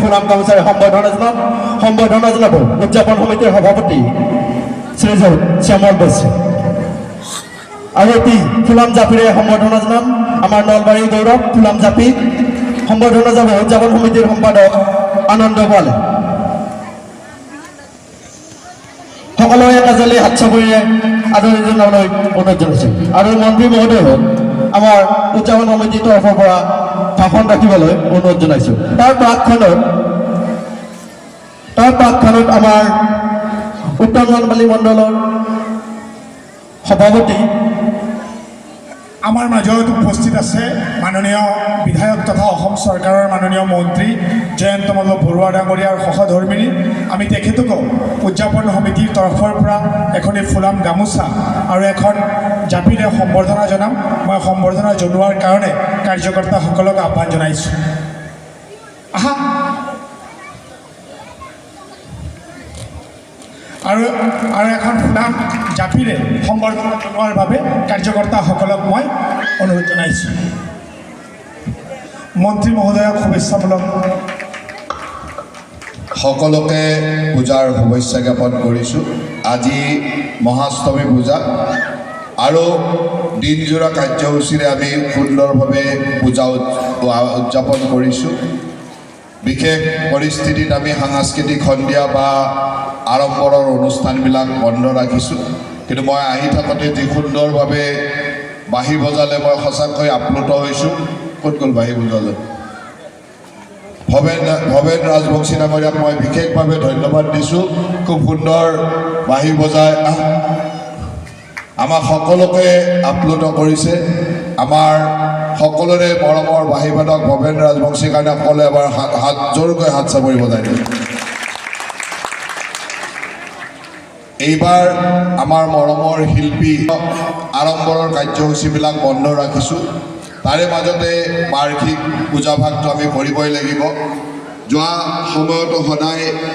ফুলাম গামোচাৰে সম্বৰ্ধনা জনাব উদযাপন সমিতিৰ সভাপতি শ্ৰীযুত শ্যামল বৈশ্য। আৰু এটি ফুলাম জাপিৰে সম্বৰ্ধনা জনাম আমাৰ নলবাৰী গৌৰৱ ফুলাম জাপি। সম্বৰ্ধনা যাব উদযাপন সমিতিৰ সম্পাদক আনন্দ পালে। সকলোৱে একাজলি হাত চাপৰিৰে আদৰণি জনাবলৈ অনুৰোধ জনাইছোঁ। আৰু মন্ত্ৰী মহোদয়ক আমাৰ উদযাপন সমিতিৰ তৰফৰ পৰা ভাষণ ৰাখিবলৈ অনুৰোধ জনাইছোঁ। তাৰ প্ৰাকখনত আমাৰ উত্তৰ নলবাৰী মণ্ডলৰ সভাপতি আমাৰ মাজত উপস্থিত আছে মাননীয় বিধায়ক তথা অসম চৰকাৰৰ মাননীয় মন্ত্ৰী জয়ন্ত মল্ল বৰুৱা ডাঙৰীয়াৰ সহধৰ্মিনী। আমি তেখেতকো উদযাপন সমিতিৰ তৰফৰ পৰা এখনি ফুলাম গামোচা আৰু এখন জাপিৰে সম্বৰ্ধনা জনাম। মই সম্বৰ্ধনা জনোৱাৰ কাৰণে কাৰ্যকৰ্তাসকলক আহ্বান জনাইছোঁ। আহা আৰু এখন ফুলাম জাপিৰে সম্বৰ্ধনা জনোৱাৰ বাবে কাৰ্যকৰ্তাসকলক মই অনুৰোধ জনাইছোঁ। মন্ত্ৰী মহোদয়ক শুভেচ্ছামূলক সকলোকে পূজাৰ শুভেচ্ছা জ্ঞাপন কৰিছোঁ। আজি মহাষ্টমী পূজা আৰু দিনজোৰা কাৰ্যসূচীৰে আমি সুন্দৰভাৱে পূজা উদযাপন কৰিছোঁ। বিশেষ পৰিস্থিতিত আমি সাংস্কৃতিক সন্ধিয়া বা আড়ম্বৰৰ অনুষ্ঠানবিলাক বন্ধ ৰাখিছোঁ। কিন্তু মই আহি থাকোঁতে যি সুন্দৰভাৱে বাঁহী বজালে মই সঁচাকৈ আপ্লুত হৈছোঁ। ক'ত গ'ল বাঁহী বজালে? ভৱেন ৰাজবংশী ডাঙৰীয়াক মই বিশেষভাৱে ধন্যবাদ দিছোঁ। খুব সুন্দৰ বাঁহী বজাই আমাক সকলোকে আপ্লুত কৰিছে। আমাৰ সকলোৰে মৰমৰ বাঁহীবাদক ভৱেন ৰাজবংশীৰ কাৰণে সকলোৱে এবাৰ জোৰকৈ হাত চাপৰি বজাই দিয়ে। এইবাৰ আমাৰ মৰমৰ শিল্পী আড়ম্বৰৰ কাৰ্যসূচীবিলাক বন্ধ ৰাখিছোঁ। তাৰে মাজতে বাৰ্ষিক পূজাভাগটো আমি কৰিবই লাগিব। যোৱা সময়তো সদায়